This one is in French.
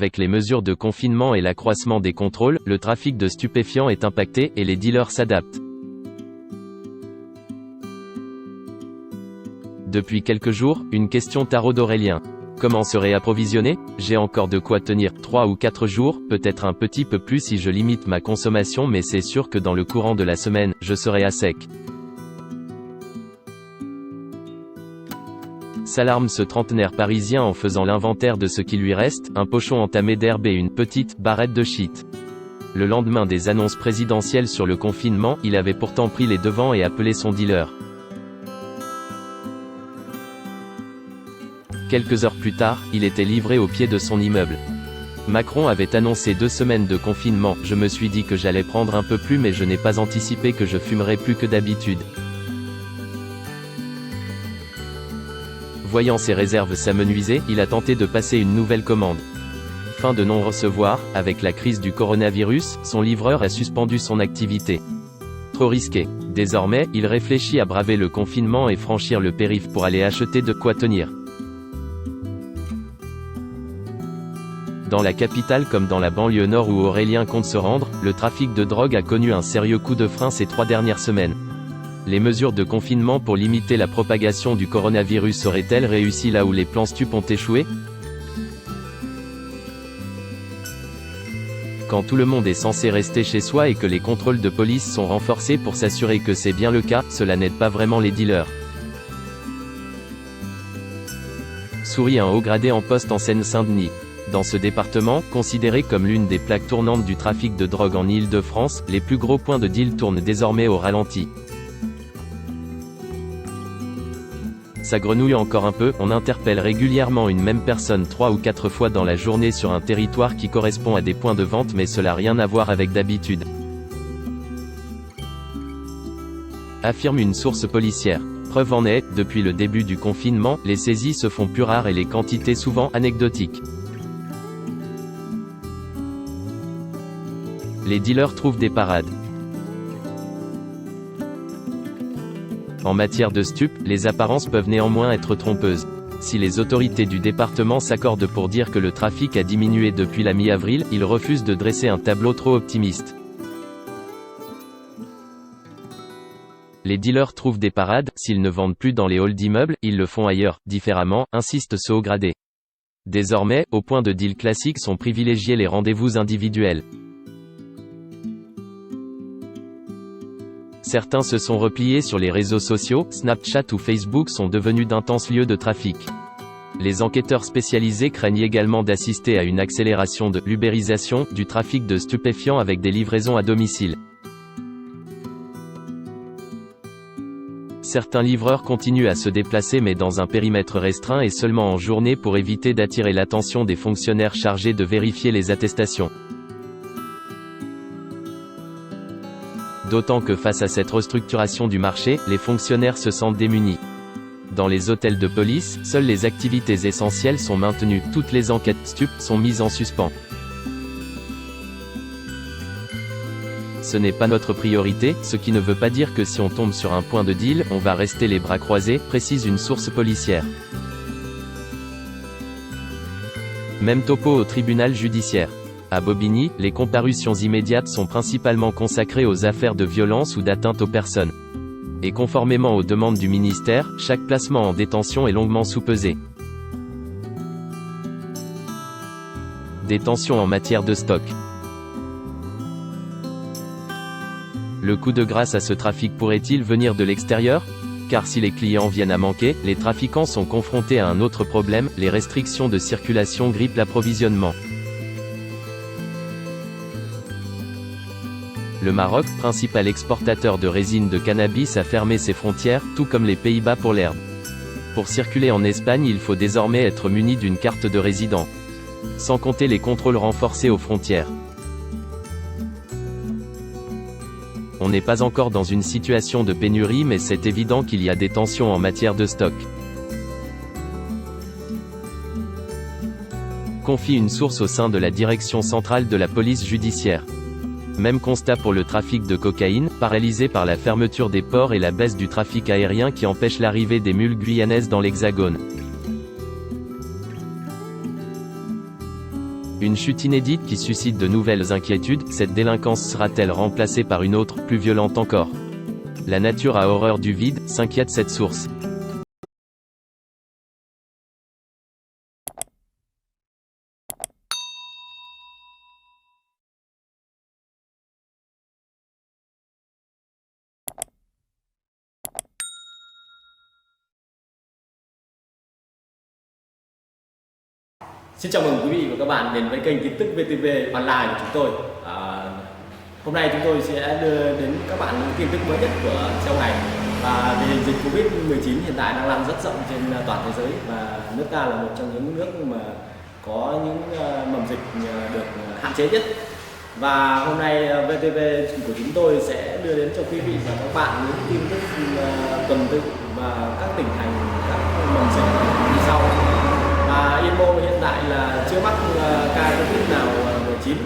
Avec les mesures de confinement et l'accroissement des contrôles, le trafic de stupéfiants est impacté, et les dealers s'adaptent. Depuis quelques jours, une question taraude Aurélien. Comment se réapprovisionner? J'ai encore de quoi tenir 3 ou 4 jours, peut-être un petit peu plus si je limite ma consommation, mais c'est sûr que dans le courant de la semaine, je serai à sec. S'alarme ce trentenaire parisien en faisant l'inventaire de ce qui lui reste, un pochon entamé d'herbe et une petite barrette de shit. Le lendemain des annonces présidentielles sur le confinement, il avait pourtant pris les devants et appelé son dealer. Quelques heures plus tard, il était livré au pied de son immeuble. Macron avait annoncé 2 semaines de confinement, je me suis dit que j'allais prendre un peu plus mais je n'ai pas anticipé que je fumerais plus que d'habitude. Voyant ses réserves s'amenuiser, il a tenté de passer une nouvelle commande. Fin de non-recevoir, avec la crise du coronavirus, son livreur a suspendu son activité. Trop risqué. Désormais, il réfléchit à braver le confinement et franchir le périph' pour aller acheter de quoi tenir. Dans la capitale comme dans la banlieue nord où Aurélien compte se rendre, le trafic de drogue a connu un sérieux coup de frein ces 3 dernières semaines. Les mesures de confinement pour limiter la propagation du coronavirus auraient-elles réussi là où les plans stupes ont échoué? Quand tout le monde est censé rester chez soi et que les contrôles de police sont renforcés pour s'assurer que c'est bien le cas, cela n'aide pas vraiment les dealers. Sourit un haut gradé en poste en Seine-Saint-Denis. Dans ce département, considéré comme l'une des plaques tournantes du trafic de drogue en Île-de-France, les plus gros points de deal tournent désormais au ralenti. Ça grenouille encore un peu, on interpelle régulièrement une même personne 3 ou 4 fois dans la journée sur un territoire qui correspond à des points de vente mais cela n'a rien à voir avec d'habitude. Affirme une source policière. Preuve en est, depuis le début du confinement, les saisies se font plus rares et les quantités souvent anecdotiques. Les dealers trouvent des parades. En matière de stupes, les apparences peuvent néanmoins être trompeuses. Si les autorités du département s'accordent pour dire que le trafic a diminué depuis la mi-avril, ils refusent de dresser un tableau trop optimiste. Les dealers trouvent des parades, s'ils ne vendent plus dans les halls d'immeubles, ils le font ailleurs, différemment, insiste ce haut gradé. Désormais, au point de deal classique sont privilégiés les rendez-vous individuels. Certains se sont repliés sur les réseaux sociaux, Snapchat ou Facebook sont devenus d'intenses lieux de trafic. Les enquêteurs spécialisés craignent également d'assister à une accélération de l'ubérisation du trafic de stupéfiants avec des livraisons à domicile. Certains livreurs continuent à se déplacer mais dans un périmètre restreint et seulement en journée pour éviter d'attirer l'attention des fonctionnaires chargés de vérifier les attestations. D'autant que face à cette restructuration du marché, les fonctionnaires se sentent démunis. Dans les hôtels de police, seules les activités essentielles sont maintenues, toutes les enquêtes stupes sont mises en suspens. Ce n'est pas notre priorité, ce qui ne veut pas dire que si on tombe sur un point de deal, on va rester les bras croisés, précise une source policière. Même topo au tribunal judiciaire. À Bobigny, les comparutions immédiates sont principalement consacrées aux affaires de violence ou d'atteinte aux personnes. Et conformément aux demandes du ministère, chaque placement en détention est longuement soupesé. Des tensions en matière de stock. Le coup de grâce à ce trafic pourrait-il venir de l'extérieur? Car si les clients viennent à manquer, les trafiquants sont confrontés à un autre problème, les restrictions de circulation grippent l'approvisionnement. Le Maroc, principal exportateur de résine de cannabis, a fermé ses frontières, tout comme les Pays-Bas pour l'herbe. Pour circuler en Espagne, il faut désormais être muni d'une carte de résident. Sans compter les contrôles renforcés aux frontières. On n'est pas encore dans une situation de pénurie mais c'est évident qu'il y a des tensions en matière de stock. Confie une source au sein de la direction centrale de la police judiciaire. Même constat pour le trafic de cocaïne, paralysé par la fermeture des ports et la baisse du trafic aérien qui empêche l'arrivée des mules guyanaises dans l'Hexagone. Une chute inédite qui suscite de nouvelles inquiétudes, cette délinquance sera-t-elle remplacée par une autre, plus violente encore? La nature a horreur du vide, s'inquiète cette source. Xin chào mừng quý vị và các bạn đến với kênh tin tức VTV Online của chúng tôi. Hôm nay chúng tôi sẽ đưa đến các bạn những tin tức mới nhất của trong ngày. Và tình hình dịch Covid-19 hiện tại đang lan rất rộng trên toàn thế giới và nước ta là một trong những nước mà có những mầm dịch được hạn chế nhất. Và hôm nay VTV của chúng tôi sẽ đưa đến cho quý vị và các bạn những tin tức tuần tự và các tỉnh thành, các mầm dịch như sau. Và Yên Mô hiện tại là chưa mắc ca Covid nào 19